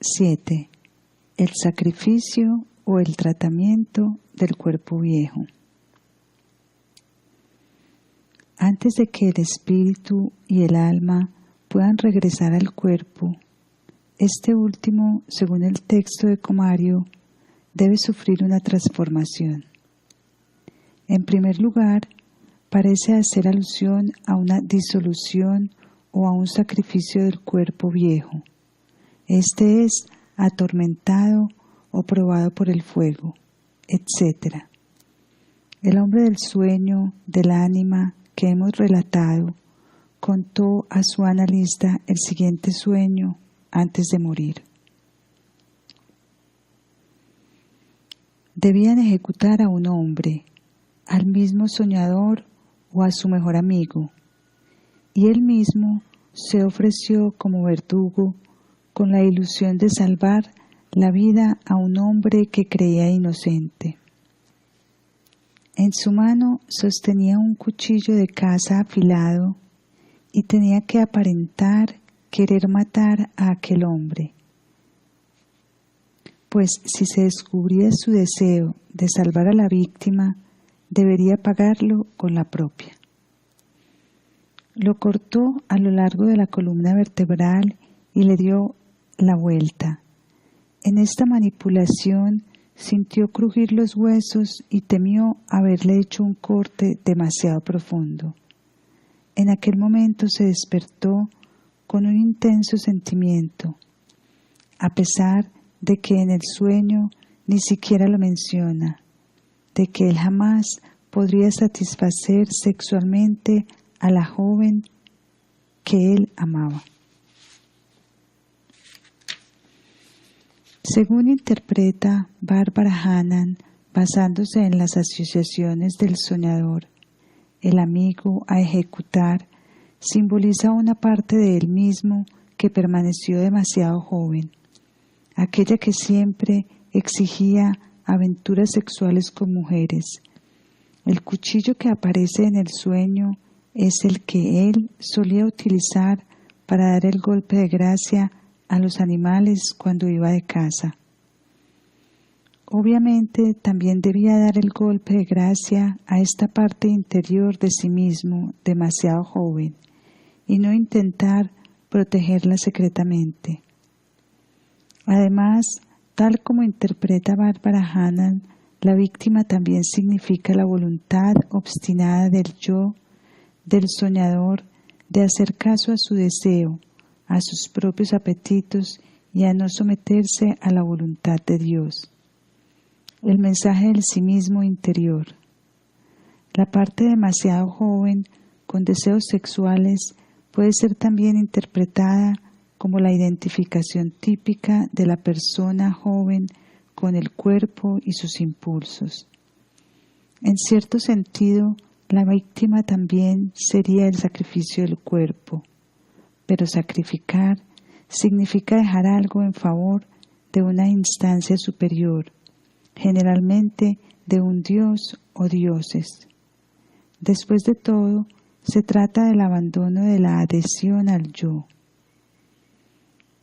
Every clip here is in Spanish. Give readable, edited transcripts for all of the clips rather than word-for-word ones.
7. El sacrificio o el tratamiento del cuerpo viejo. Antes de que el espíritu y el alma puedan regresar al cuerpo, este último, según el texto de Comario, debe sufrir una transformación. En primer lugar, parece hacer alusión a una disolución o a un sacrificio del cuerpo viejo. Este es atormentado o probado por el fuego, etc. El hombre del sueño, del ánima que hemos relatado, contó a su analista el siguiente sueño antes de morir. Debían ejecutar a un hombre, al mismo soñador o a su mejor amigo, y él mismo se ofreció como verdugo con la ilusión de salvar la vida a un hombre que creía inocente. En su mano sostenía un cuchillo de caza afilado y tenía que aparentar querer matar a aquel hombre, pues si se descubría su deseo de salvar a la víctima, debería pagarlo con la propia. Lo cortó a lo largo de la columna vertebral y le dio la vuelta. En esta manipulación sintió crujir los huesos y temió haberle hecho un corte demasiado profundo. En aquel momento se despertó con un intenso sentimiento, a pesar de que en el sueño ni siquiera lo menciona, de que él jamás podría satisfacer sexualmente a la joven que él amaba. Según interpreta Bárbara Hannan, basándose en las asociaciones del soñador, el amigo a ejecutar simboliza una parte de él mismo que permaneció demasiado joven, aquella que siempre exigía aventuras sexuales con mujeres. El cuchillo que aparece en el sueño es el que él solía utilizar para dar el golpe de gracia a los animales cuando iba de caza. Obviamente también debía dar el golpe de gracia a esta parte interior de sí mismo, demasiado joven, y no intentar protegerla secretamente. Además, tal como interpreta Bárbara Hannan, la víctima también significa la voluntad obstinada del yo, del soñador, de hacer caso a su deseo, a sus propios apetitos y a no someterse a la voluntad de Dios. El mensaje del sí mismo interior. La parte demasiado joven, con deseos sexuales, puede ser también interpretada como la identificación típica de la persona joven con el cuerpo y sus impulsos. En cierto sentido, la víctima también sería el sacrificio del cuerpo, pero sacrificar significa dejar algo en favor de una instancia superior, generalmente de un dios o dioses. Después de todo, se trata del abandono de la adhesión al yo.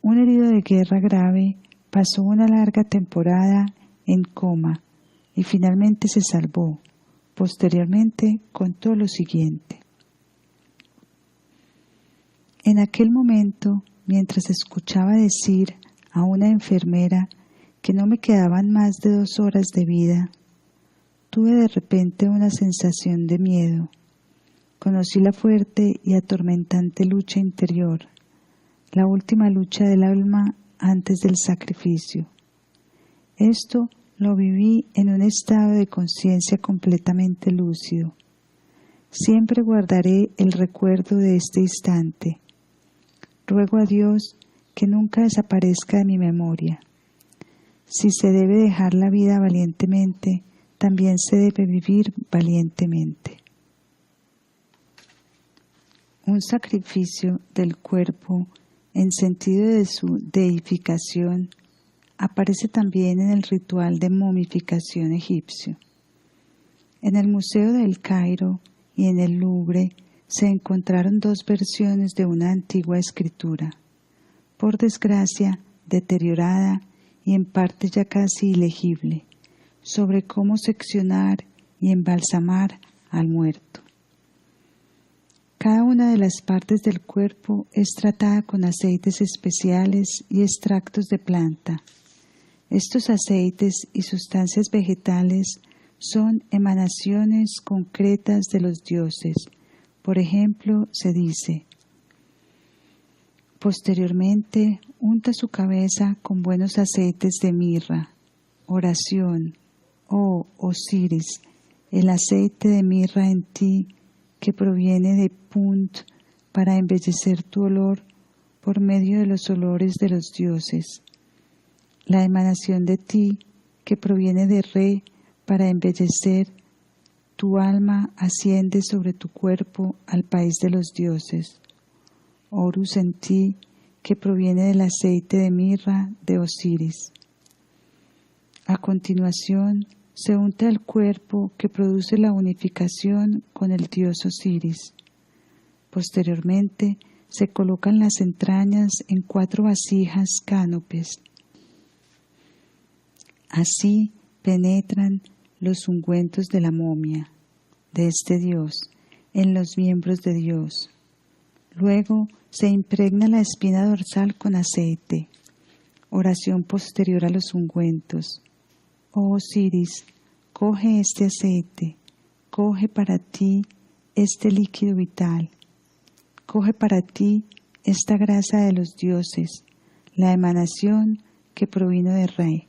Un herido de guerra grave pasó una larga temporada en coma y finalmente se salvó. Posteriormente contó lo siguiente. En aquel momento, mientras escuchaba decir a una enfermera que no me quedaban más de 2 horas de vida, tuve de repente una sensación de miedo. Conocí la fuerte y atormentante lucha interior, la última lucha del alma antes del sacrificio. Esto lo viví en un estado de conciencia completamente lúcido. Siempre guardaré el recuerdo de este instante. Ruego a Dios que nunca desaparezca de mi memoria. Si se debe dejar la vida valientemente, también se debe vivir valientemente. Un sacrificio del cuerpo en sentido de su deificación aparece también en el ritual de momificación egipcio. En el Museo del Cairo y en el Louvre se encontraron 2 versiones de una antigua escritura. Por desgracia, deteriorada y en parte ya casi ilegible, sobre cómo seccionar y embalsamar al muerto. Cada una de las partes del cuerpo es tratada con aceites especiales y extractos de planta. Estos aceites y sustancias vegetales son emanaciones concretas de los dioses. Por ejemplo, se dice: posteriormente, unta su cabeza con buenos aceites de mirra. Oración: oh Osiris, el aceite de mirra en ti, que proviene de Punt, para embellecer tu olor por medio de los olores de los dioses. La emanación de ti, que proviene de Re, para embellecer tu alma, asciende sobre tu cuerpo al país de los dioses. Horus en ti, que proviene del aceite de mirra de Osiris. A continuación, se unta el cuerpo que produce la unificación con el dios Osiris. Posteriormente, se colocan las entrañas en 4 vasijas cánopes. Así penetran los ungüentos de la momia, de este dios, en los miembros de Dios. Luego se impregna la espina dorsal con aceite. Oración posterior a los ungüentos. Oh Osiris, coge este aceite, coge para ti este líquido vital, coge para ti esta grasa de los dioses, la emanación que provino de Re,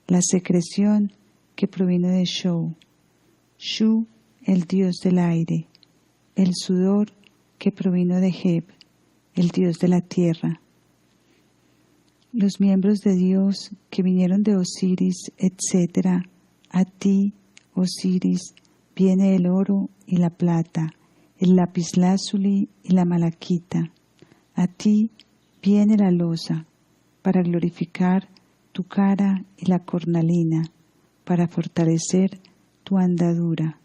la secreción que provino de Shu, Shu, el dios del aire, el sudor que provino de Heb, el dios de la tierra. Los miembros de Dios que vinieron de Osiris, etc. A ti, Osiris, viene el oro y la plata, el lapislázuli y la malaquita. A ti viene la loza, para glorificar tu cara y la cornalina, para fortalecer tu andadura.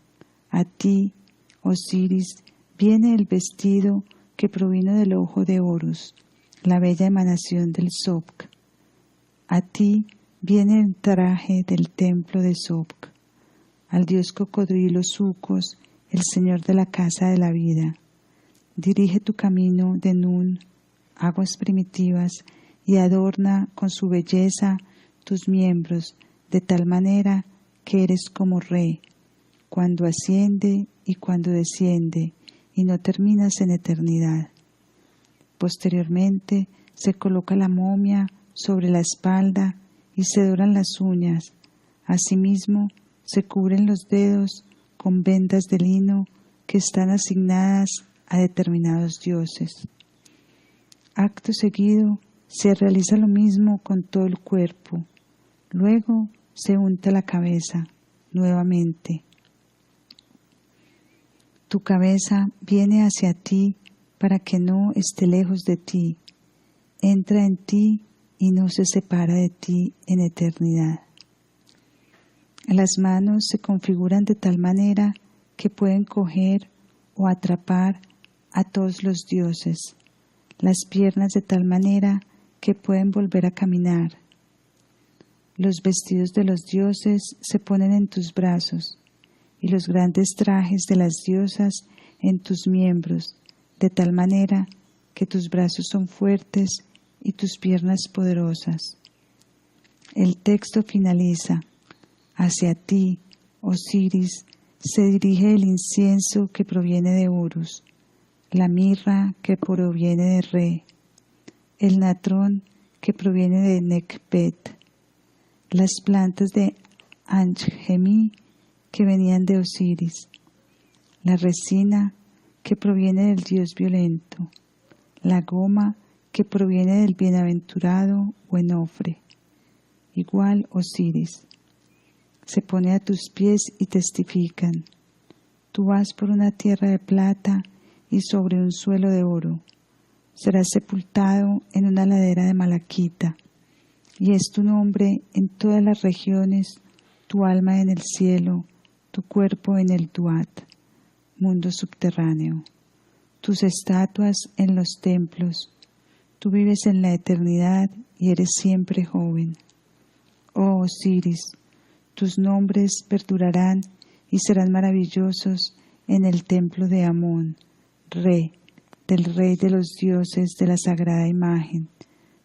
A ti, Osiris, viene el vestido que provino del ojo de Horus, la bella emanación del Sobk. A ti viene el traje del templo de Sobk, al dios cocodrilo Sucos, el señor de la casa de la vida. Dirige tu camino de Nun, aguas primitivas, y adorna con su belleza tus miembros, de tal manera que eres como Re, cuando asciende y cuando desciende, y no terminas en eternidad. Posteriormente se coloca la momia sobre la espalda y se doran las uñas. Asimismo, se cubren los dedos con vendas de lino que están asignadas a determinados dioses. Acto seguido, se realiza lo mismo con todo el cuerpo. Luego se unta la cabeza nuevamente. Tu cabeza viene hacia ti para que no esté lejos de ti. Entra en ti y no se separa de ti en eternidad. Las manos se configuran de tal manera que pueden coger o atrapar a todos los dioses. Las piernas de tal manera que pueden volver a caminar. Los vestidos de los dioses se ponen en tus brazos y los grandes trajes de las diosas en tus miembros, de tal manera que tus brazos son fuertes y tus piernas poderosas. El texto finaliza: hacia ti, Osiris, se dirige el incienso que proviene de Horus, la mirra que proviene de Re, el natrón que proviene de Necpet, las plantas de Anjemi que venían de Osiris, la resina que proviene del dios violento, la goma que proviene del bienaventurado Huenofre. Igual Osiris se pone a tus pies y testifican: tú vas por una tierra de plata y sobre un suelo de oro. Serás sepultado en una ladera de malaquita, y es tu nombre en todas las regiones, tu alma en el cielo, tu cuerpo en el Duat, mundo subterráneo, tus estatuas en los templos, Tú vives en la eternidad y eres siempre joven. Oh Osiris, tus nombres perdurarán y serán maravillosos en el templo de Amón, del rey de los dioses de la sagrada imagen,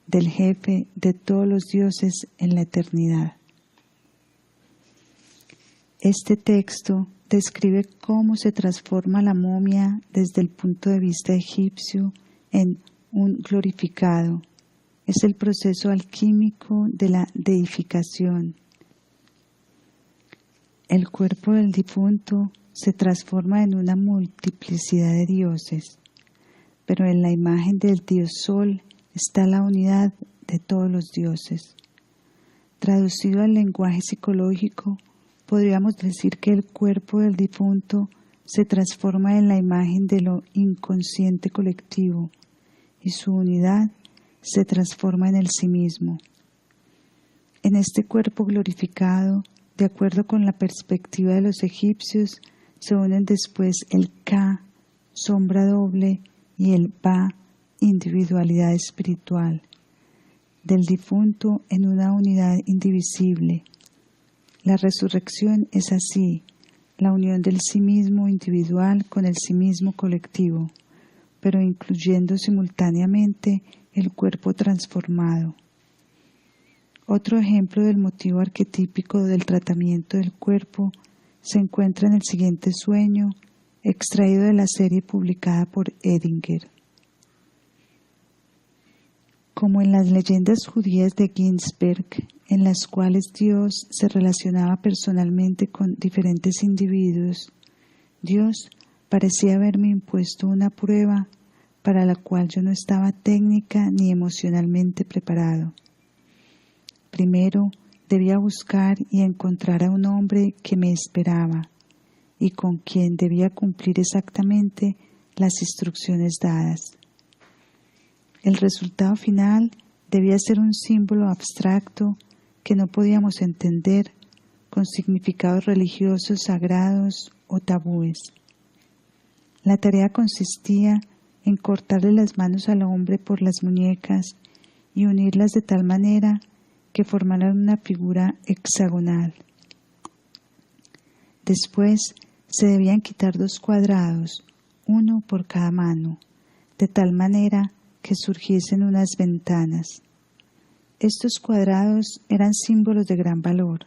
del jefe de todos los dioses en la eternidad. Este texto describe cómo se transforma la momia desde el punto de vista egipcio en un glorificado. Es el proceso alquímico de la deificación. El cuerpo del difunto se transforma en una multiplicidad de dioses, pero en la imagen del dios Sol está la unidad de todos los dioses. Traducido al lenguaje psicológico, podríamos decir que el cuerpo del difunto se transforma en la imagen de lo inconsciente colectivo y su unidad se transforma en el sí mismo. En este cuerpo glorificado, de acuerdo con la perspectiva de los egipcios, se unen después el Ka, sombra doble, y el Ba, individualidad espiritual, del difunto en una unidad indivisible. La resurrección es así, la unión del sí mismo individual con el sí mismo colectivo, pero incluyendo simultáneamente el cuerpo transformado. Otro ejemplo del motivo arquetípico del tratamiento del cuerpo se encuentra en el siguiente sueño, extraído de la serie publicada por Edinger. Como en las leyendas judías de Ginsberg, en las cuales Dios se relacionaba personalmente con diferentes individuos, Dios parecía haberme impuesto una prueba para la cual yo no estaba técnica ni emocionalmente preparado. Primero, debía buscar y encontrar a un hombre que me esperaba y con quien debía cumplir exactamente las instrucciones dadas. El resultado final debía ser un símbolo abstracto que no podíamos entender, con significados religiosos sagrados o tabúes. La tarea consistía en cortarle las manos al hombre por las muñecas y unirlas de tal manera que formaran una figura hexagonal. Después se debían quitar 2 cuadrados, uno por cada mano, de tal manera que surgiesen unas ventanas. Estos cuadrados eran símbolos de gran valor.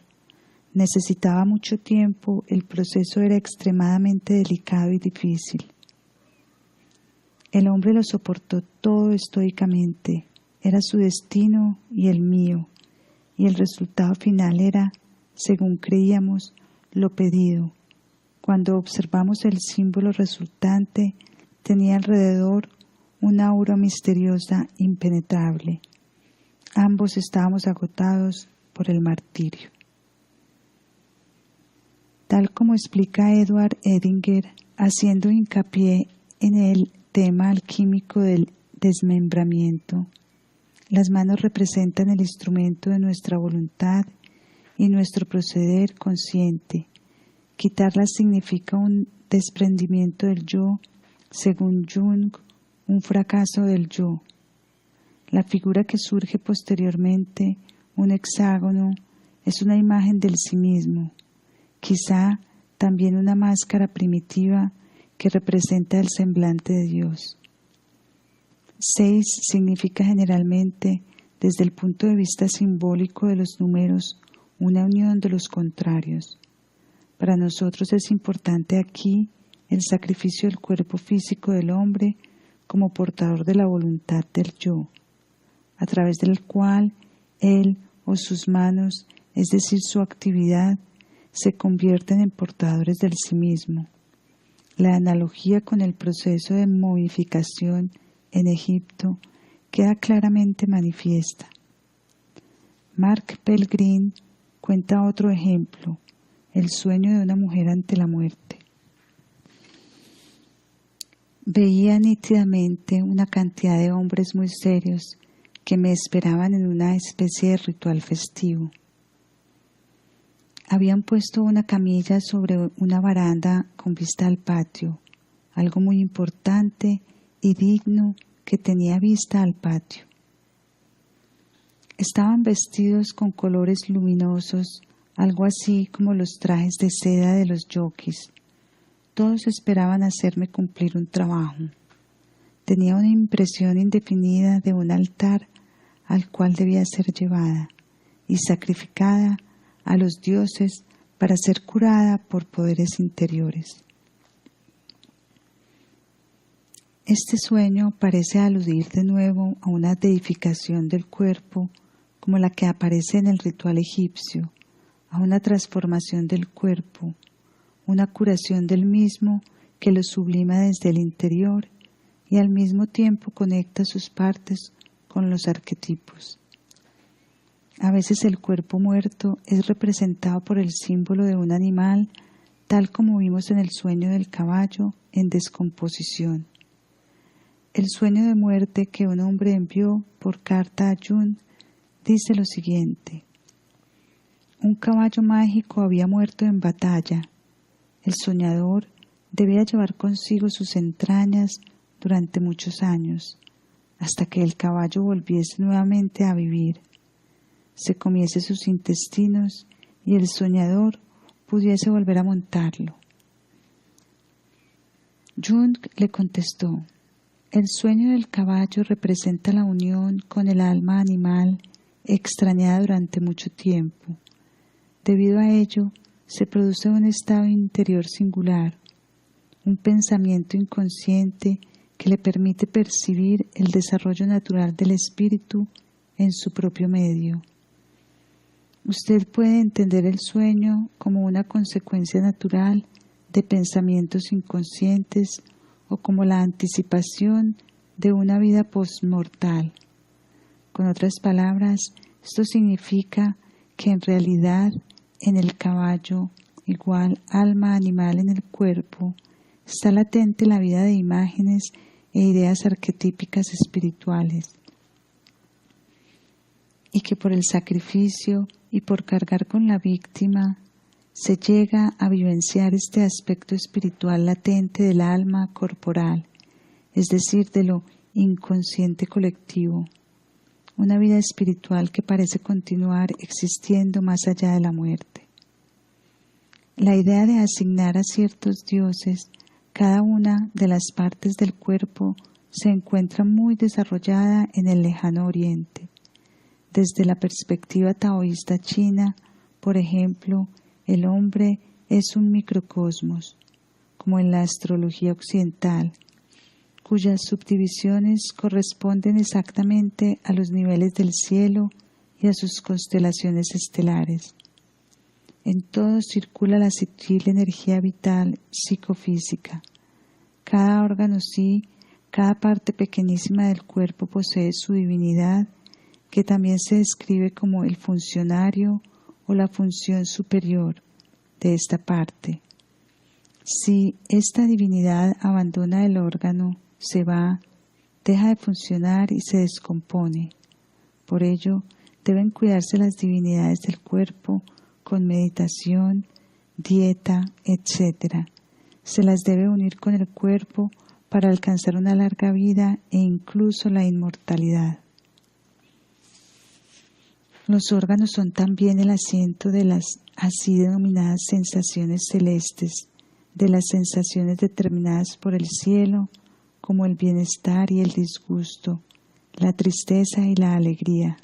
Necesitaba mucho tiempo, el proceso era extremadamente delicado y difícil. El hombre lo soportó todo estoicamente, era su destino y el mío, y el resultado final era, según creíamos, lo pedido. Cuando observamos el símbolo resultante, tenía alrededor una aura misteriosa impenetrable. Ambos estábamos agotados por el martirio. Tal como explica Edward Edinger, haciendo hincapié en el tema alquímico del desmembramiento, las manos representan el instrumento de nuestra voluntad y nuestro proceder consciente. Quitarlas significa un desprendimiento del yo, según Jung, un fracaso del yo. La figura que surge posteriormente, un hexágono, es una imagen del sí mismo, quizá también una máscara primitiva que representa el semblante de Dios. 6 significa generalmente, desde el punto de vista simbólico de los números, una unión de los contrarios. Para nosotros es importante aquí el sacrificio del cuerpo físico del hombre como portador de la voluntad del yo, a través del cual él o sus manos, es decir, su actividad, se convierten en portadores del sí mismo. La analogía con el proceso de momificación en Egipto queda claramente manifiesta. Mark Pelgrin cuenta otro ejemplo, el sueño de una mujer ante la muerte. Veía nítidamente una cantidad de hombres muy serios que me esperaban en una especie de ritual festivo. Habían puesto una camilla sobre una baranda con vista al patio, algo muy importante y digno que tenía vista al patio. Estaban vestidos con colores luminosos, algo así como los trajes de seda de los jockeys. Todos esperaban hacerme cumplir un trabajo. Tenía una impresión indefinida de un altar al cual debía ser llevada y sacrificada a los dioses para ser curada por poderes interiores. Este sueño parece aludir de nuevo a una deificación del cuerpo como la que aparece en el ritual egipcio, a una transformación del cuerpo, una curación del mismo que lo sublima desde el interior y al mismo tiempo conecta sus partes con los arquetipos. A veces el cuerpo muerto es representado por el símbolo de un animal, tal como vimos en el sueño del caballo en descomposición. El sueño de muerte que un hombre envió por carta a Jung dice lo siguiente: un caballo mágico había muerto en batalla. El soñador debía llevar consigo sus entrañas durante muchos años, hasta que el caballo volviese nuevamente a vivir, se comiese sus intestinos y el soñador pudiese volver a montarlo. Jung le contestó: el sueño del caballo representa la unión con el alma animal extrañada durante mucho tiempo. Debido a ello, se produce un estado interior singular, un pensamiento inconsciente que le permite percibir el desarrollo natural del espíritu en su propio medio. Usted puede entender el sueño como una consecuencia natural de pensamientos inconscientes o como la anticipación de una vida postmortal. Con otras palabras, esto significa que en realidad en el caballo, igual alma animal en el cuerpo, está latente la vida de imágenes e ideas arquetípicas espirituales, y que por el sacrificio y por cargar con la víctima se llega a vivenciar este aspecto espiritual latente del alma corporal, es decir, de lo inconsciente colectivo, una vida espiritual que parece continuar existiendo más allá de la muerte. La idea de asignar a ciertos dioses cada una de las partes del cuerpo se encuentra muy desarrollada en el lejano oriente. Desde la perspectiva taoísta china, por ejemplo, el hombre es un microcosmos, como en la astrología occidental, cuyas subdivisiones corresponden exactamente a los niveles del cielo y a sus constelaciones estelares. En todo circula la sutil energía vital psicofísica. Cada órgano sí, cada parte pequeñísima del cuerpo posee su divinidad, que también se describe como el funcionario o la función superior de esta parte. Si esta divinidad abandona el órgano, se va, deja de funcionar y se descompone. Por ello, deben cuidarse las divinidades del cuerpo con meditación, dieta, etc. Se las debe unir con el cuerpo para alcanzar una larga vida e incluso la inmortalidad. Los órganos son también el asiento de las así denominadas sensaciones celestes, de las sensaciones determinadas por el cielo, como el bienestar y el disgusto, la tristeza y la alegría.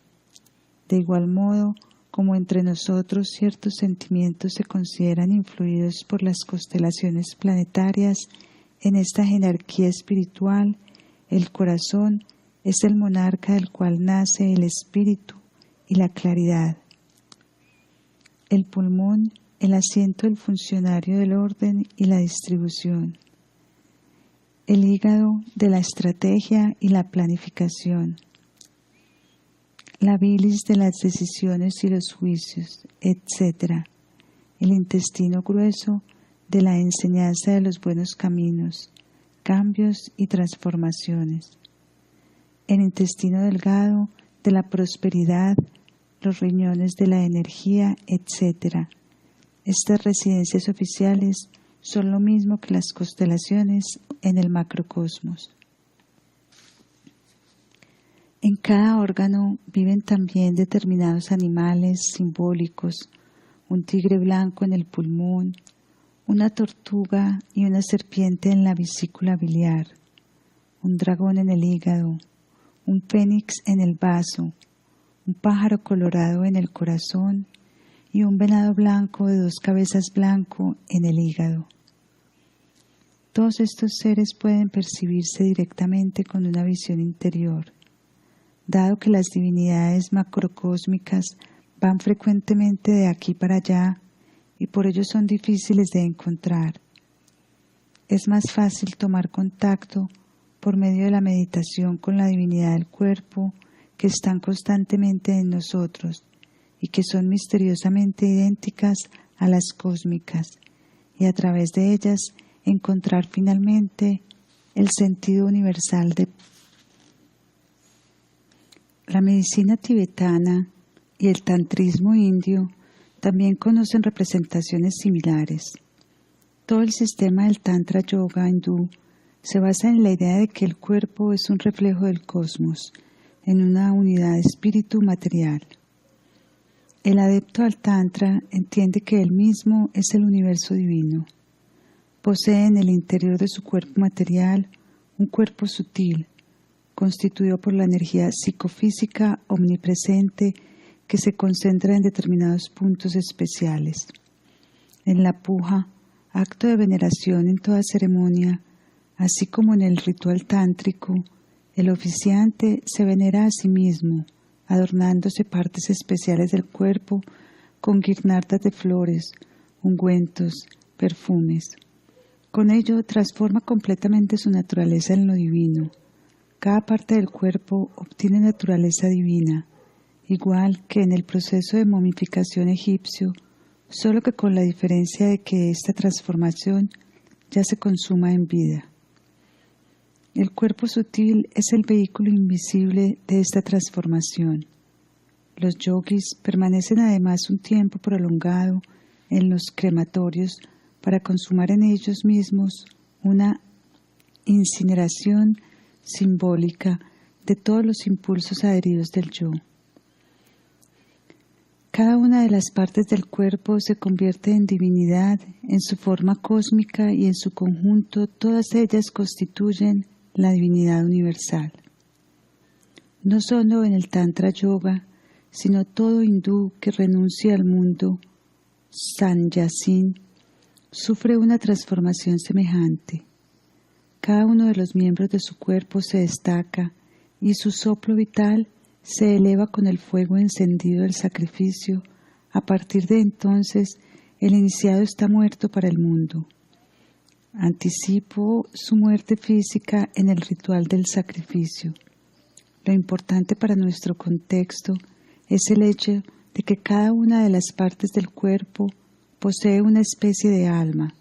De igual modo, como entre nosotros ciertos sentimientos se consideran influidos por las constelaciones planetarias, en esta jerarquía espiritual, el corazón es el monarca del cual nace el espíritu y la claridad. El pulmón, el asiento del funcionario del orden y la distribución. El hígado, de la estrategia y la planificación. La bilis, de las decisiones y los juicios, etc. El intestino grueso, de la enseñanza de los buenos caminos, cambios y transformaciones. El intestino delgado, de la prosperidad, los riñones de la energía, etc. Estas residencias oficiales son lo mismo que las constelaciones en el macrocosmos. En cada órgano viven también determinados animales simbólicos, un tigre blanco en el pulmón, una tortuga y una serpiente en la vesícula biliar, un dragón en el hígado, un fénix en el vaso, un pájaro colorado en el corazón y un venado blanco de 2 cabezas blanco en el hígado. Todos estos seres pueden percibirse directamente con una visión interior, dado que las divinidades macrocósmicas van frecuentemente de aquí para allá y por ello son difíciles de encontrar. Es más fácil tomar contacto por medio de la meditación con la divinidad del cuerpo que están constantemente en nosotros y que son misteriosamente idénticas a las cósmicas, y a través de ellas encontrar finalmente el sentido universal de la medicina tibetana y el tantrismo indio también conocen representaciones similares. Todo el sistema del Tantra Yoga hindú se basa en la idea de que el cuerpo es un reflejo del cosmos, en una unidad de espíritu material. El adepto al Tantra entiende que él mismo es el universo divino. Posee en el interior de su cuerpo material un cuerpo sutil, constituido por la energía psicofísica omnipresente que se concentra en determinados puntos especiales. En la puja, acto de veneración en toda ceremonia, así como en el ritual tántrico, el oficiante se venera a sí mismo, adornándose partes especiales del cuerpo con guirnaldas de flores, ungüentos, perfumes. Con ello transforma completamente su naturaleza en lo divino. Cada parte del cuerpo obtiene naturaleza divina, igual que en el proceso de momificación egipcio, solo que con la diferencia de que esta transformación ya se consuma en vida. El cuerpo sutil es el vehículo invisible de esta transformación. Los yogis permanecen además un tiempo prolongado en los crematorios para consumar en ellos mismos una incineración simbólica de todos los impulsos adheridos del yo. Cada una de las partes del cuerpo se convierte en divinidad en su forma cósmica y en su conjunto todas ellas constituyen la divinidad universal. No solo en el Tantra Yoga, sino todo hindú que renuncia al mundo sannyasin sufre una transformación semejante. Cada uno de los miembros de su cuerpo se destaca y su soplo vital se eleva con el fuego encendido del sacrificio. A partir de entonces, el iniciado está muerto para el mundo. Anticipo su muerte física en el ritual del sacrificio. Lo importante para nuestro contexto es el hecho de que cada una de las partes del cuerpo posee una especie de alma,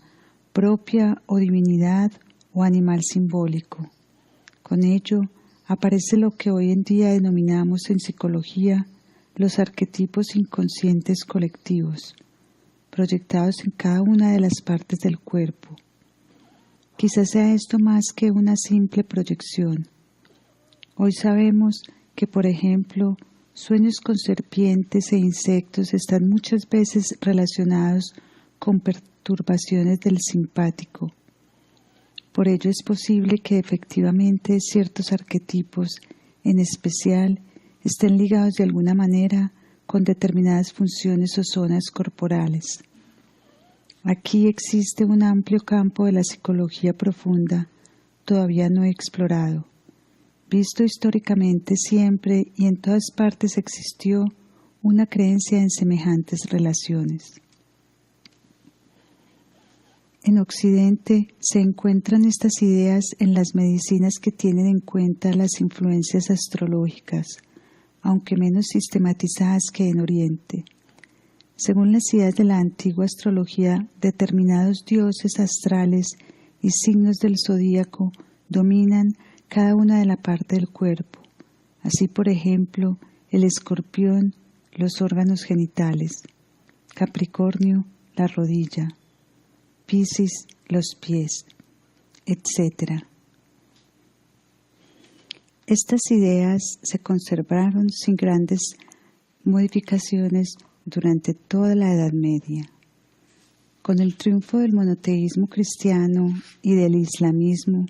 propia o divinidad o animal simbólico. Con ello, aparece lo que hoy en día denominamos en psicología los arquetipos inconscientes colectivos, proyectados en cada una de las partes del cuerpo. Quizás sea esto más que una simple proyección. Hoy sabemos que, por ejemplo, sueños con serpientes e insectos están muchas veces relacionados con perturbaciones del simpático. Por ello es posible que efectivamente ciertos arquetipos, en especial, estén ligados de alguna manera con determinadas funciones o zonas corporales. Aquí existe un amplio campo de la psicología profunda, todavía no explorado. Visto históricamente siempre y en todas partes existió una creencia en semejantes relaciones. En Occidente se encuentran estas ideas en las medicinas que tienen en cuenta las influencias astrológicas, aunque menos sistematizadas que en Oriente. Según las ideas de la antigua astrología, determinados dioses astrales y signos del zodíaco dominan cada una de la parte del cuerpo. Así, por ejemplo, el escorpión, los órganos genitales, Capricornio, la rodilla, Piscis, los pies, etc. Estas ideas se conservaron sin grandes modificaciones durante toda la Edad Media. Con el triunfo del monoteísmo cristiano y del islamismo,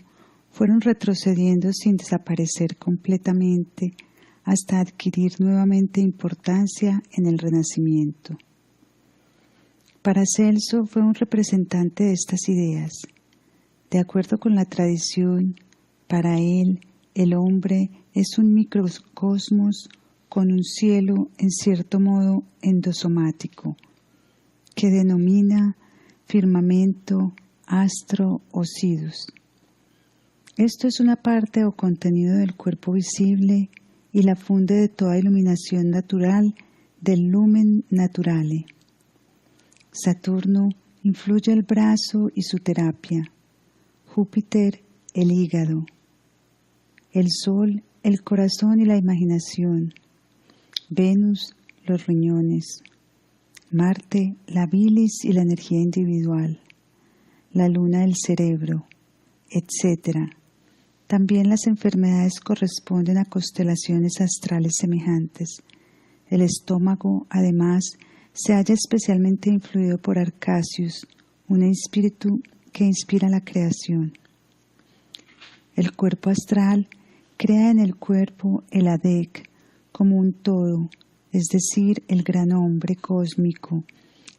fueron retrocediendo sin desaparecer completamente hasta adquirir nuevamente importancia en el Renacimiento. Paracelso fue un representante de estas ideas. De acuerdo con la tradición, para él, el hombre es un microcosmos con un cielo en cierto modo endosomático, que denomina firmamento, astro o sidus. Esto es una parte o contenido del cuerpo visible y la funde de toda iluminación natural del lumen naturale. Saturno influye el brazo y su terapia, Júpiter el hígado, el Sol el corazón y la imaginación, Venus los riñones, Marte la bilis y la energía individual, la Luna el cerebro, etc. También las enfermedades corresponden a constelaciones astrales semejantes. El estómago, además, se halla especialmente influido por Arcasius, un espíritu que inspira la creación. El cuerpo astral crea en el cuerpo el Adec como un todo, es decir, el gran hombre cósmico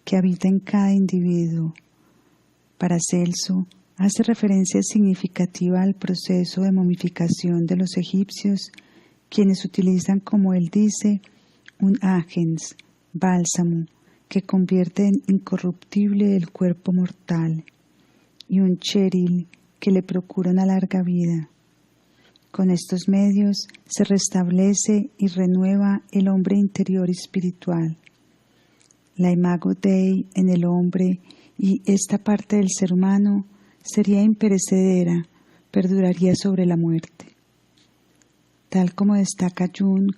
que habita en cada individuo. Paracelso hace referencia significativa al proceso de momificación de los egipcios, quienes utilizan, como él dice, un agens, bálsamo, que convierte en incorruptible el cuerpo mortal, y un cheril, que le procura una larga vida. Con estos medios se restablece y renueva el hombre interior espiritual. La imago Dei en el hombre y esta parte del ser humano sería imperecedera, perduraría sobre la muerte. Tal como destaca Jung,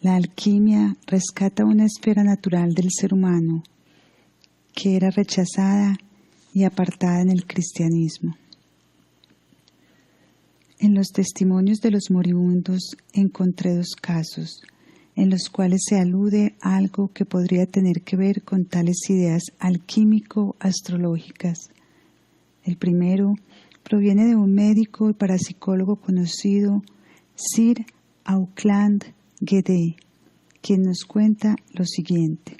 la alquimia rescata una esfera natural del ser humano que era rechazada y apartada en el cristianismo. En los testimonios de los moribundos encontré dos casos, en los cuales se alude a algo que podría tener que ver con tales ideas alquímico-astrológicas. El primero proviene de un médico y parapsicólogo conocido, Sir Auckland Guede, quien nos cuenta lo siguiente.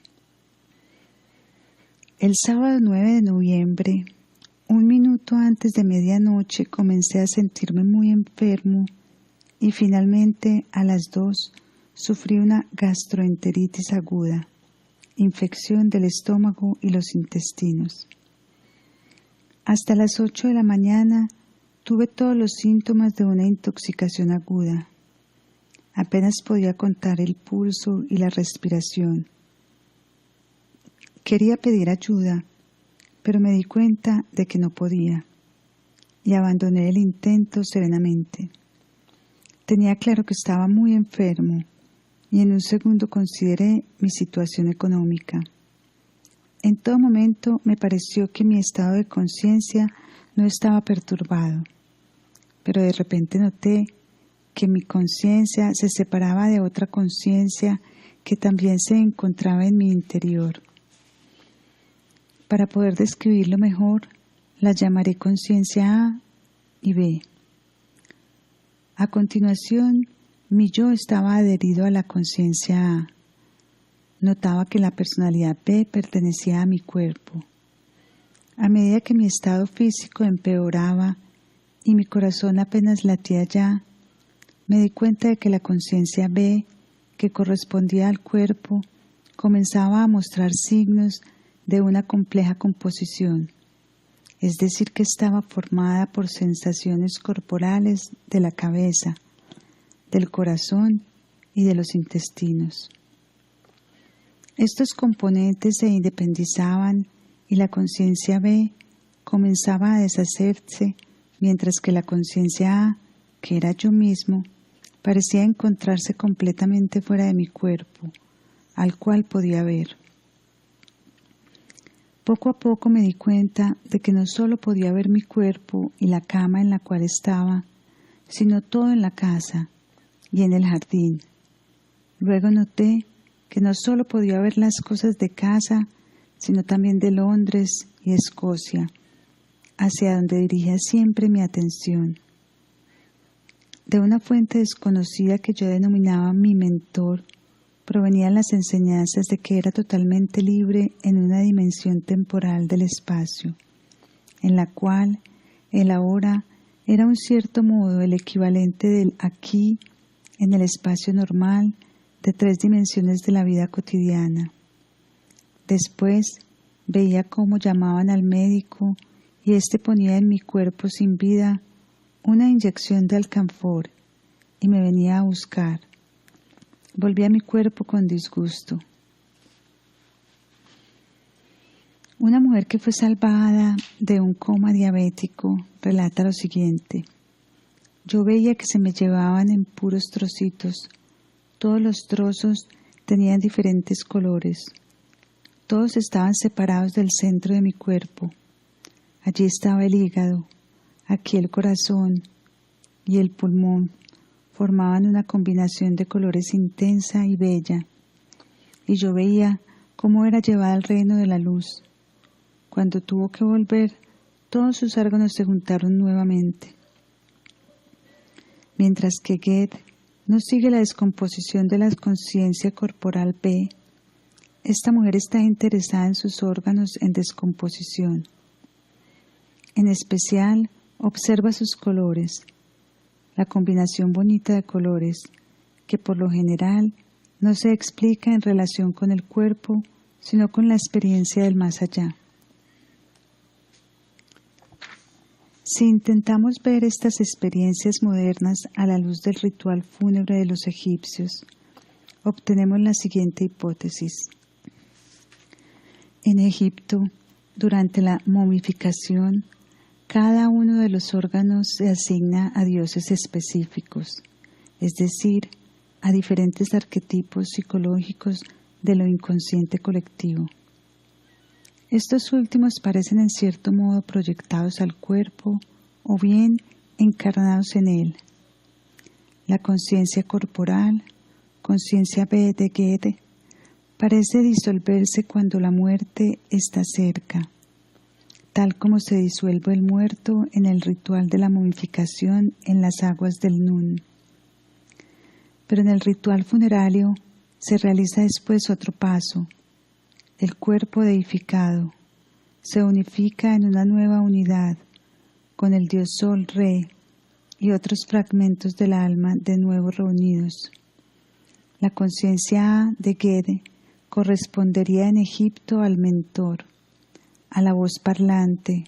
El sábado 9 de noviembre, un minuto antes de medianoche, comencé a sentirme muy enfermo y finalmente a las 2 sufrí una gastroenteritis aguda, infección del estómago y los intestinos. Hasta las 8 de la mañana tuve todos los síntomas de una intoxicación aguda. Apenas podía contar el pulso y la respiración. Quería pedir ayuda, pero me di cuenta de que no podía y abandoné el intento serenamente. Tenía claro que estaba muy enfermo y en un segundo consideré mi situación económica. En todo momento me pareció que mi estado de conciencia no estaba perturbado, pero de repente noté que mi conciencia se separaba de otra conciencia que también se encontraba en mi interior. Para poder describirlo mejor, la llamaré conciencia A y B. A continuación, mi yo estaba adherido a la conciencia A. Notaba que la personalidad B pertenecía a mi cuerpo. A medida que mi estado físico empeoraba y mi corazón apenas latía ya, me di cuenta de que la conciencia B, que correspondía al cuerpo, comenzaba a mostrar signos de una compleja composición, es decir, que estaba formada por sensaciones corporales de la cabeza, del corazón y de los intestinos. Estos componentes se independizaban y la conciencia B comenzaba a deshacerse, mientras que la conciencia A, que era yo mismo, parecía encontrarse completamente fuera de mi cuerpo, al cual podía ver. Poco a poco me di cuenta de que no solo podía ver mi cuerpo y la cama en la cual estaba, sino todo en la casa, y en el jardín. Luego noté que no solo podía ver las cosas de casa, sino también de Londres y Escocia, hacia donde dirigía siempre mi atención. De una fuente desconocida que yo denominaba mi mentor, provenían las enseñanzas de que era totalmente libre en una dimensión temporal del espacio, en la cual el ahora era un cierto modo el equivalente del aquí en el espacio normal de 3 dimensiones de la vida cotidiana. Después veía cómo llamaban al médico y éste ponía en mi cuerpo sin vida una inyección de alcanfor y me venía a buscar. Volví a mi cuerpo con disgusto. Una mujer que fue salvada de un coma diabético relata lo siguiente: yo veía que se me llevaban en puros trocitos. Todos los trozos tenían diferentes colores. Todos estaban separados del centro de mi cuerpo. Allí estaba el hígado, aquí el corazón y el pulmón. Formaban una combinación de colores intensa y bella. Y yo veía cómo era llevada al reino de la luz. Cuando tuvo que volver, todos sus órganos se juntaron nuevamente. Mientras que Goethe no sigue la descomposición de la conciencia corporal B, esta mujer está interesada en sus órganos en descomposición. En especial, observa sus colores, la combinación bonita de colores, que por lo general no se explica en relación con el cuerpo, sino con la experiencia del más allá. Si intentamos ver estas experiencias modernas a la luz del ritual fúnebre de los egipcios, obtenemos la siguiente hipótesis. En Egipto, durante la momificación, cada uno de los órganos se asigna a dioses específicos, es decir, a diferentes arquetipos psicológicos de lo inconsciente colectivo. Estos últimos parecen en cierto modo proyectados al cuerpo o bien encarnados en él. La conciencia corporal, conciencia B de Goethe, parece disolverse cuando la muerte está cerca, tal como se disuelve el muerto en el ritual de la momificación en las aguas del Nun. Pero en el ritual funerario se realiza después otro paso. El cuerpo deificado se unifica en una nueva unidad con el dios Sol Re y otros fragmentos del alma de nuevo reunidos. La conciencia A de Goethe correspondería en Egipto al mentor, a la voz parlante,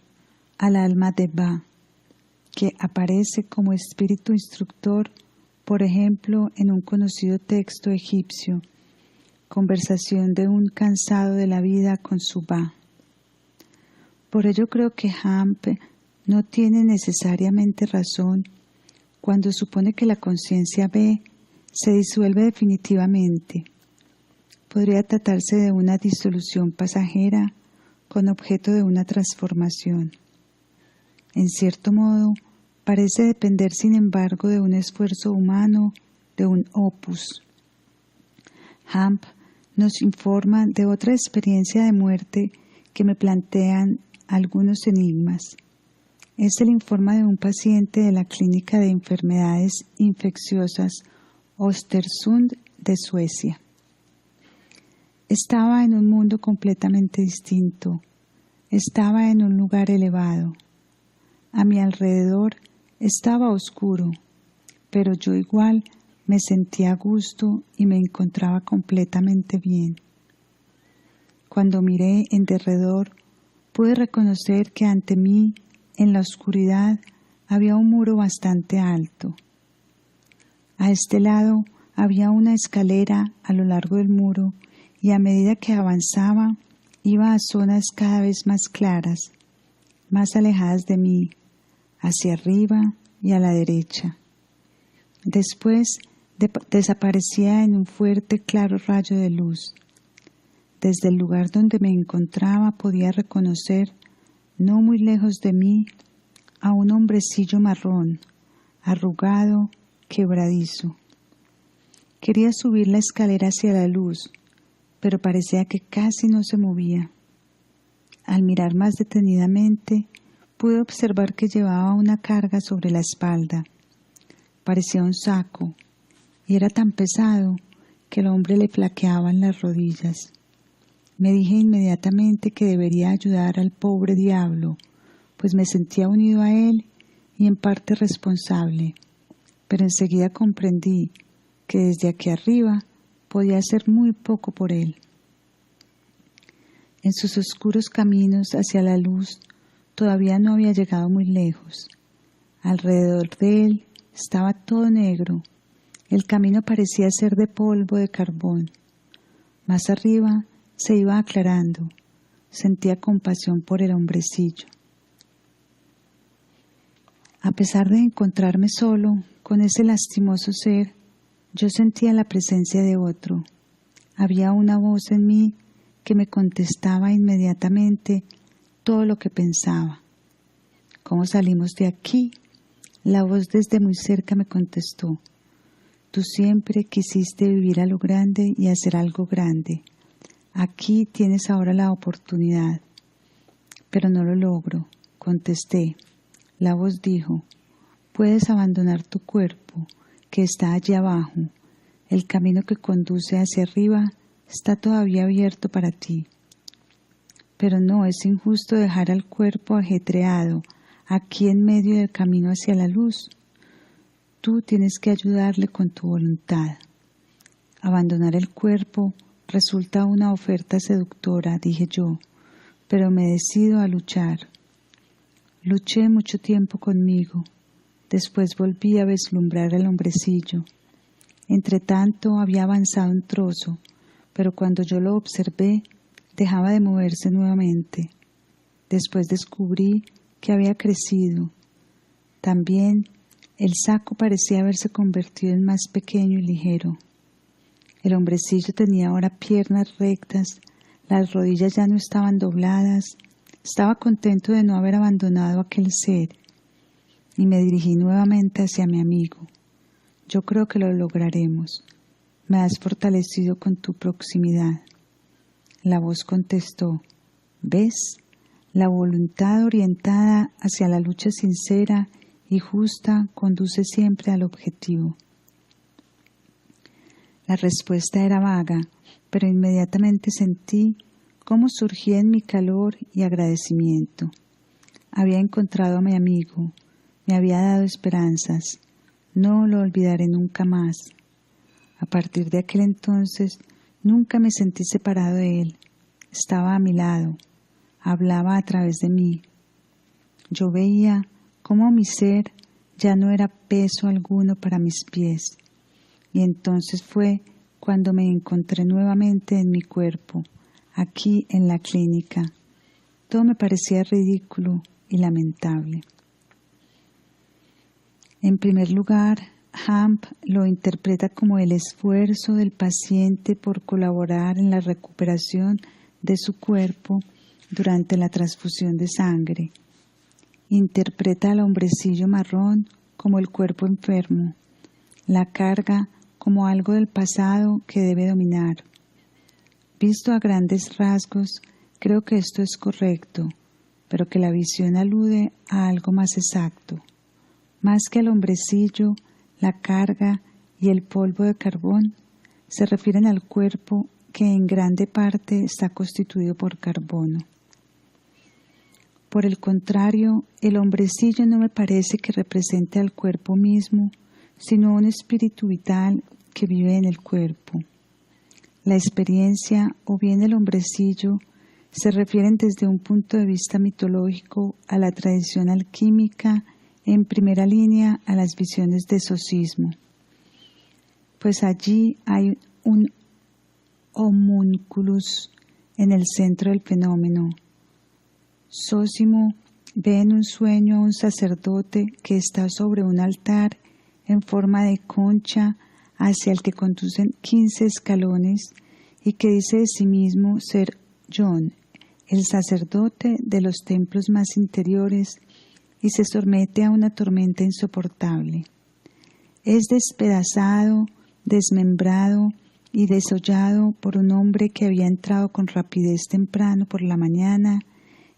al alma de Ba, que aparece como espíritu instructor, por ejemplo, en un conocido texto egipcio, Conversación de un cansado de la vida con su Ba. Por ello creo que Hampe no tiene necesariamente razón cuando supone que la conciencia B se disuelve definitivamente. Podría tratarse de una disolución pasajera con objeto de una transformación. En cierto modo, parece depender sin embargo de un esfuerzo humano, de un opus. Hamp nos informa de otra experiencia de muerte que me plantean algunos enigmas. Este le informa de un paciente de la Clínica de Enfermedades Infecciosas Östersund de Suecia. Estaba en un mundo completamente distinto. Estaba en un lugar elevado. A mi alrededor estaba oscuro, pero yo igual me sentía a gusto y me encontraba completamente bien. Cuando miré en derredor, pude reconocer que ante mí, en la oscuridad, había un muro bastante alto. A este lado había una escalera a lo largo del muro y a medida que avanzaba, iba a zonas cada vez más claras, más alejadas de mí, hacia arriba y a la derecha. Después desaparecía en un fuerte claro rayo de luz. Desde el lugar donde me encontraba podía reconocer, no muy lejos de mí, a un hombrecillo marrón, arrugado, quebradizo. Quería subir la escalera hacia la luz, pero parecía que casi no se movía. Al mirar más detenidamente, pude observar que llevaba una carga sobre la espalda. Parecía un saco, y era tan pesado que el hombre le flaqueaban las rodillas. Me dije inmediatamente que debería ayudar al pobre diablo, pues me sentía unido a él y en parte responsable, pero enseguida comprendí que desde aquí arriba podía hacer muy poco por él. En sus oscuros caminos hacia la luz todavía no había llegado muy lejos. Alrededor de él estaba todo negro. El camino parecía ser de polvo de carbón. Más arriba se iba aclarando. Sentía compasión por el hombrecillo. A pesar de encontrarme solo con ese lastimoso ser, yo sentía la presencia de otro. Había una voz en mí que me contestaba inmediatamente todo lo que pensaba. ¿Cómo salimos de aquí? La voz desde muy cerca me contestó. Tú siempre quisiste vivir a lo grande y hacer algo grande. Aquí tienes ahora la oportunidad. Pero no lo logro, contesté. La voz dijo, puedes abandonar tu cuerpo, que está allí abajo. El camino que conduce hacia arriba está todavía abierto para ti. Pero no, es injusto dejar al cuerpo ajetreado, aquí en medio del camino hacia la luz. Tú tienes que ayudarle con tu voluntad. Abandonar el cuerpo resulta una oferta seductora, dije yo, pero me decido a luchar. Luché mucho tiempo conmigo. Después volví a vislumbrar al hombrecillo. Entretanto había avanzado un trozo, pero cuando yo lo observé, dejaba de moverse nuevamente. Después descubrí que había crecido. También el saco parecía haberse convertido en más pequeño y ligero. El hombrecillo tenía ahora piernas rectas, las rodillas ya no estaban dobladas. Estaba contento de no haber abandonado aquel ser y me dirigí nuevamente hacia mi amigo. Yo creo que lo lograremos. Me has fortalecido con tu proximidad. La voz contestó, ¿ves? La voluntad orientada hacia la lucha sincera y justa conduce siempre al objetivo. La respuesta era vaga, pero inmediatamente sentí cómo surgía en mi calor y agradecimiento. Había encontrado a mi amigo, me había dado esperanzas, no lo olvidaré nunca más. A partir de aquel entonces, nunca me sentí separado de él, estaba a mi lado, hablaba a través de mí. Yo veía cómo mi ser ya no era peso alguno para mis pies, y entonces fue cuando me encontré nuevamente en mi cuerpo, aquí en la clínica. Todo me parecía ridículo y lamentable. En primer lugar, Hamp lo interpreta como el esfuerzo del paciente por colaborar en la recuperación de su cuerpo durante la transfusión de sangre. Interpreta al hombrecillo marrón como el cuerpo enfermo, la carga como algo del pasado que debe dominar. Visto a grandes rasgos, creo que esto es correcto, pero que la visión alude a algo más exacto. Más que el hombrecillo, la carga y el polvo de carbón, se refieren al cuerpo que en grande parte está constituido por carbono. Por el contrario, el hombrecillo no me parece que represente al cuerpo mismo, sino un espíritu vital que vive en el cuerpo. La experiencia o bien el hombrecillo se refieren desde un punto de vista mitológico a la tradición alquímica, en primera línea a las visiones de Zosimo, pues allí hay un homúnculus en el centro del fenómeno. Zosimo ve en un sueño a un sacerdote que está sobre un altar en forma de concha hacia el que conducen 15 escalones y que dice de sí mismo ser John, el sacerdote de los templos más interiores, y se somete a una tormenta insoportable. Es despedazado desmembrado y desollado por un hombre que había entrado con rapidez temprano por la mañana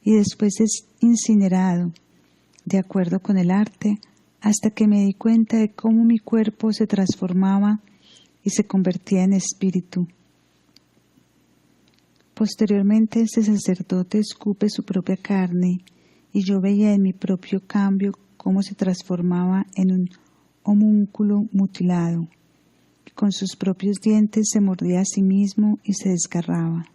y después es incinerado, de acuerdo con el arte, hasta que me di cuenta de cómo mi cuerpo se transformaba y se convertía en espíritu. Posteriormente, este sacerdote escupe su propia carne y yo veía en mi propio cambio cómo se transformaba en un homúnculo mutilado. Con sus propios dientes se mordía a sí mismo y se desgarraba.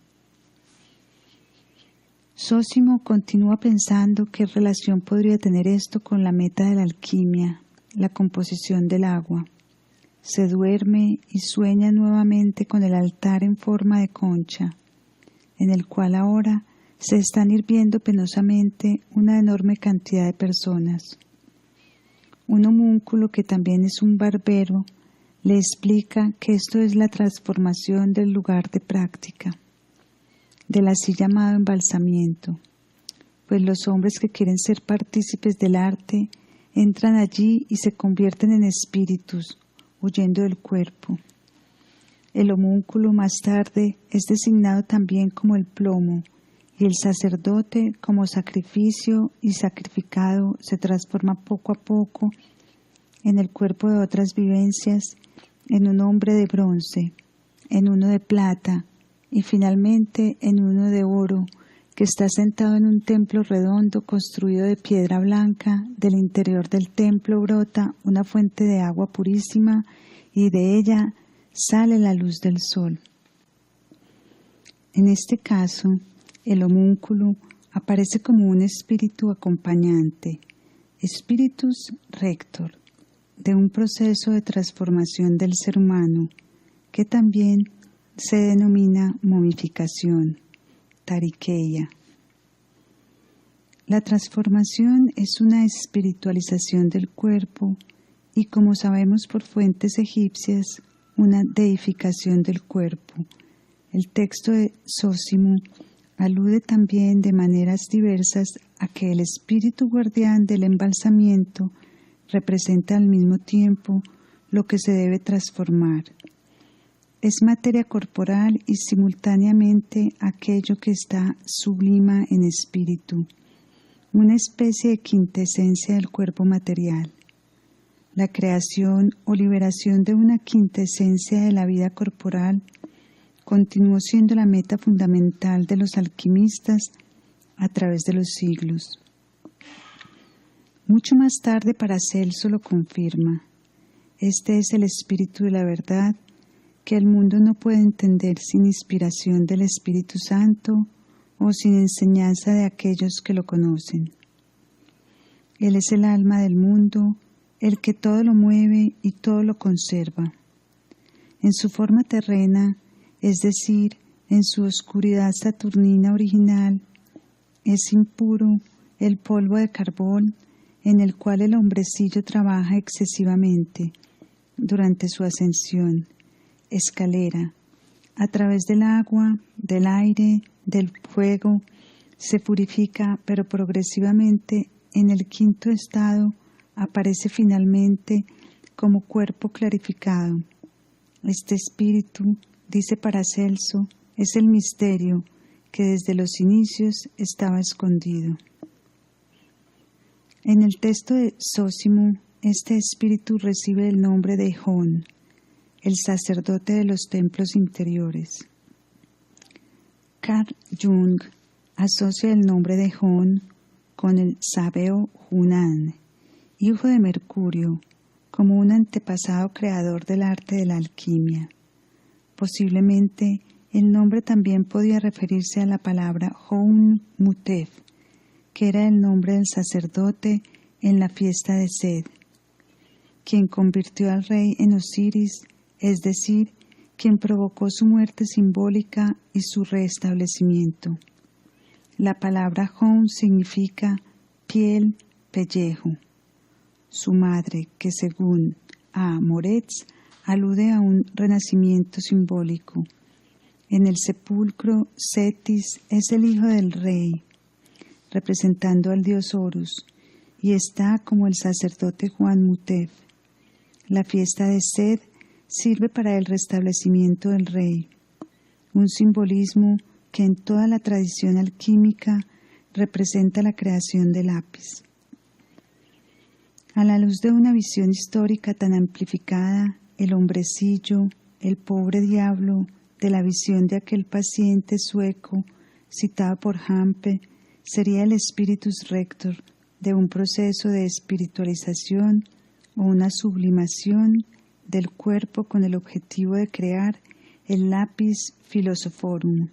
Zósimo continúa pensando qué relación podría tener esto con la meta de la alquimia, la composición del agua. Se duerme y sueña nuevamente con el altar en forma de concha, en el cual ahora se están hirviendo penosamente una enorme cantidad de personas. Un homúnculo que también es un barbero le explica que esto es la transformación del lugar de práctica, del así llamado embalsamiento, pues los hombres que quieren ser partícipes del arte entran allí y se convierten en espíritus, huyendo del cuerpo. El homúnculo más tarde es designado también como el plomo, y el sacerdote como sacrificio y sacrificado se transforma poco a poco en el cuerpo de otras vivencias, en un hombre de bronce, en uno de plata y finalmente en uno de oro, que está sentado en un templo redondo construido de piedra blanca. Del interior del templo brota una fuente de agua purísima y de ella sale la luz del sol. En este caso, el homúnculo aparece como un espíritu acompañante, spiritus rector, de un proceso de transformación del ser humano, que también se denomina momificación, tariqueia. La transformación es una espiritualización del cuerpo y, como sabemos por fuentes egipcias, una deificación del cuerpo. El texto de Zósimo alude también de maneras diversas a que el espíritu guardián del embalsamiento representa al mismo tiempo lo que se debe transformar. Es materia corporal y simultáneamente aquello que está sublima en espíritu, una especie de quintesencia del cuerpo material. La creación o liberación de una quintesencia de la vida corporal continuó siendo la meta fundamental de los alquimistas a través de los siglos. Mucho más tarde Paracelso lo confirma. Este es el espíritu de la verdad que el mundo no puede entender sin inspiración del Espíritu Santo o sin enseñanza de aquellos que lo conocen. Él es el alma del mundo, el que todo lo mueve y todo lo conserva. En su forma terrena, es decir, en su oscuridad saturnina original, es impuro el polvo de carbón en el cual el hombrecillo trabaja excesivamente durante su ascensión, escalera, a través del agua, del aire, del fuego, se purifica, pero progresivamente en el quinto estado aparece finalmente como cuerpo clarificado. Este espíritu, dice Paracelso, es el misterio que desde los inicios estaba escondido. En el texto de Zósimo, este espíritu recibe el nombre de Hon, el sacerdote de los templos interiores. Carl Jung asocia el nombre de Hon con el sabeo Hunan, hijo de Mercurio, como un antepasado creador del arte de la alquimia. Posiblemente el nombre también podía referirse a la palabra Houn Mutef, que era el nombre del sacerdote en la fiesta de Sed, quien convirtió al rey en Osiris, es decir, quien provocó su muerte simbólica y su restablecimiento. La palabra Houn significa piel, pellejo. Su madre, que según A. Moretz, alude a un renacimiento simbólico. En el sepulcro, Cetis es el hijo del rey, representando al dios Horus, y está como el sacerdote Juan Mutef. La fiesta de Sed sirve para el restablecimiento del rey, un simbolismo que en toda la tradición alquímica representa la creación del lápiz. A la luz de una visión histórica tan amplificada, el hombrecillo, el pobre diablo, de la visión de aquel paciente sueco citado por Hampe, sería el spiritus rector de un proceso de espiritualización o una sublimación del cuerpo con el objetivo de crear el lapis philosophorum,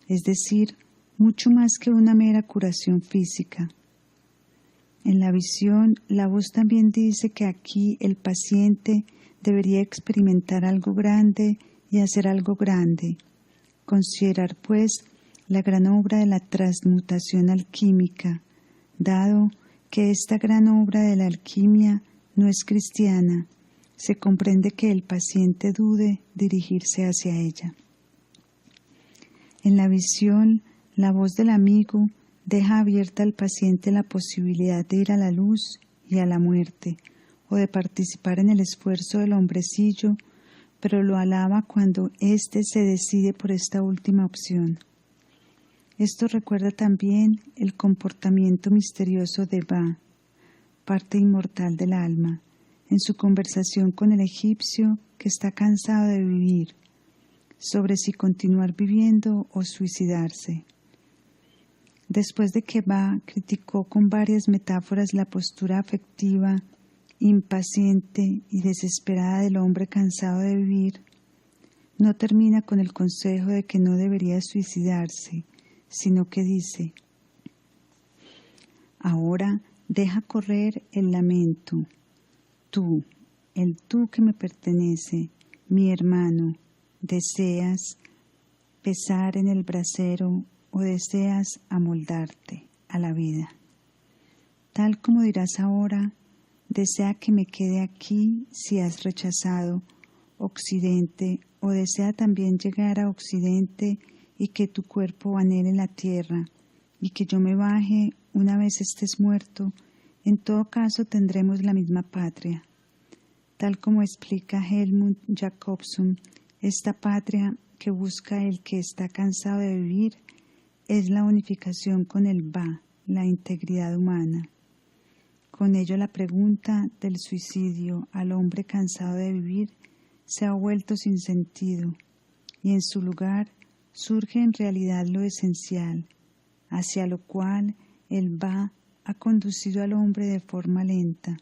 es decir, mucho más que una mera curación física. En la visión, la voz también dice que aquí el paciente debería experimentar algo grande y hacer algo grande. Considerar, pues, la gran obra de la transmutación alquímica, dado que esta gran obra de la alquimia no es cristiana, se comprende que el paciente dude dirigirse hacia ella. En la visión, la voz del amigo deja abierta al paciente la posibilidad de ir a la luz y a la muerte, o de participar en el esfuerzo del hombrecillo, pero lo alaba cuando éste se decide por esta última opción. Esto recuerda también el comportamiento misterioso de Ba, parte inmortal del alma, en su conversación con el egipcio que está cansado de vivir, sobre si continuar viviendo o suicidarse. Después de que Ba criticó con varias metáforas la postura afectiva, impaciente y desesperada del hombre cansado de vivir, no termina con el consejo de que no debería suicidarse, sino que dice: ahora deja correr el lamento. Tú, el tú que me pertenece, mi hermano, deseas pesar en el brasero o deseas amoldarte a la vida. Tal como dirás ahora, desea que me quede aquí si has rechazado Occidente, o desea también llegar a Occidente y que tu cuerpo anhele la tierra, y que yo me baje una vez estés muerto. En todo caso tendremos la misma patria. Tal como explica Helmut Jacobson, esta patria que busca el que está cansado de vivir es la unificación con el Ba, la integridad humana. Con ello la pregunta del suicidio al hombre cansado de vivir se ha vuelto sin sentido, y en su lugar surge en realidad lo esencial, hacia lo cual el Ba ha conducido al hombre de forma lenta,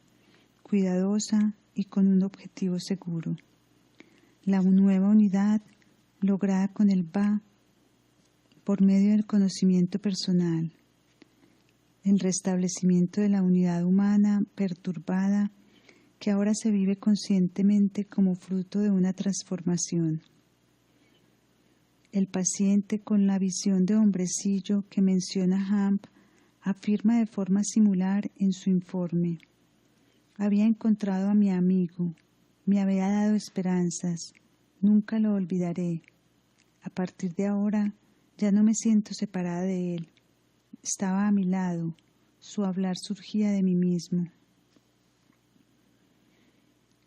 cuidadosa y con un objetivo seguro. La nueva unidad lograda con el Ba por medio del conocimiento personal, el restablecimiento de la unidad humana perturbada que ahora se vive conscientemente como fruto de una transformación. El paciente con la visión de hombrecillo que menciona Hamp afirma de forma similar en su informe: había encontrado a mi amigo, me había dado esperanzas, nunca lo olvidaré. A partir de ahora ya no me siento separada de él. Estaba a mi lado, su hablar surgía de mí mismo.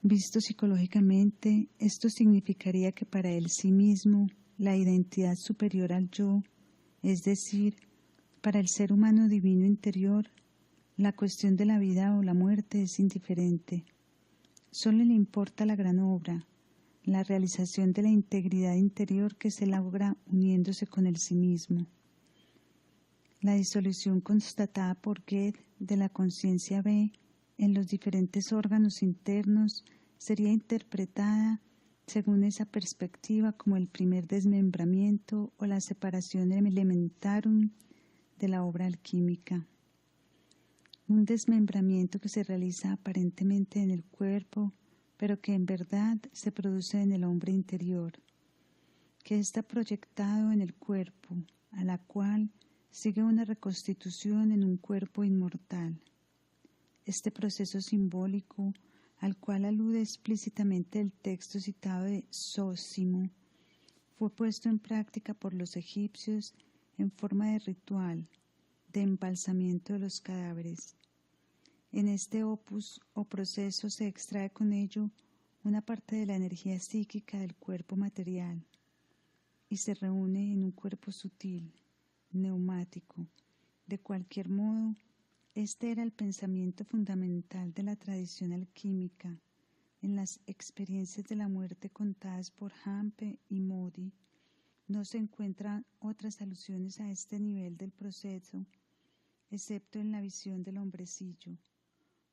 Visto psicológicamente, esto significaría que para el sí mismo, la identidad superior al yo, es decir, para el ser humano divino interior, la cuestión de la vida o la muerte es indiferente. Solo le importa la gran obra, la realización de la integridad interior que se logra uniéndose con el sí mismo. La disolución constatada por Goethe de la conciencia B en los diferentes órganos internos sería interpretada según esa perspectiva como el primer desmembramiento o la separación elementarum de la obra alquímica. Un desmembramiento que se realiza aparentemente en el cuerpo, pero que en verdad se produce en el hombre interior, que está proyectado en el cuerpo, a la cual sigue una reconstitución en un cuerpo inmortal. Este proceso simbólico, al cual alude explícitamente el texto citado de Zósimo, fue puesto en práctica por los egipcios en forma de ritual de embalsamiento de los cadáveres. En este opus o proceso se extrae con ello una parte de la energía psíquica del cuerpo material y se reúne en un cuerpo sutil, neumático. De cualquier modo, este era el pensamiento fundamental de la tradición alquímica. En las experiencias de la muerte contadas por Hampe y Modi, no se encuentran otras alusiones a este nivel del proceso, excepto en la visión del hombrecillo,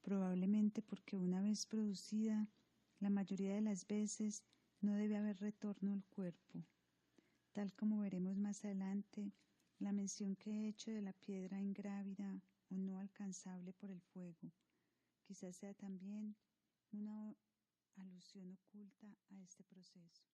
probablemente porque una vez producida, la mayoría de las veces no debe haber retorno al cuerpo. Tal como veremos más adelante, la mención que he hecho de la piedra ingrávida o no alcanzable por el fuego, quizás sea también una alusión oculta a este proceso.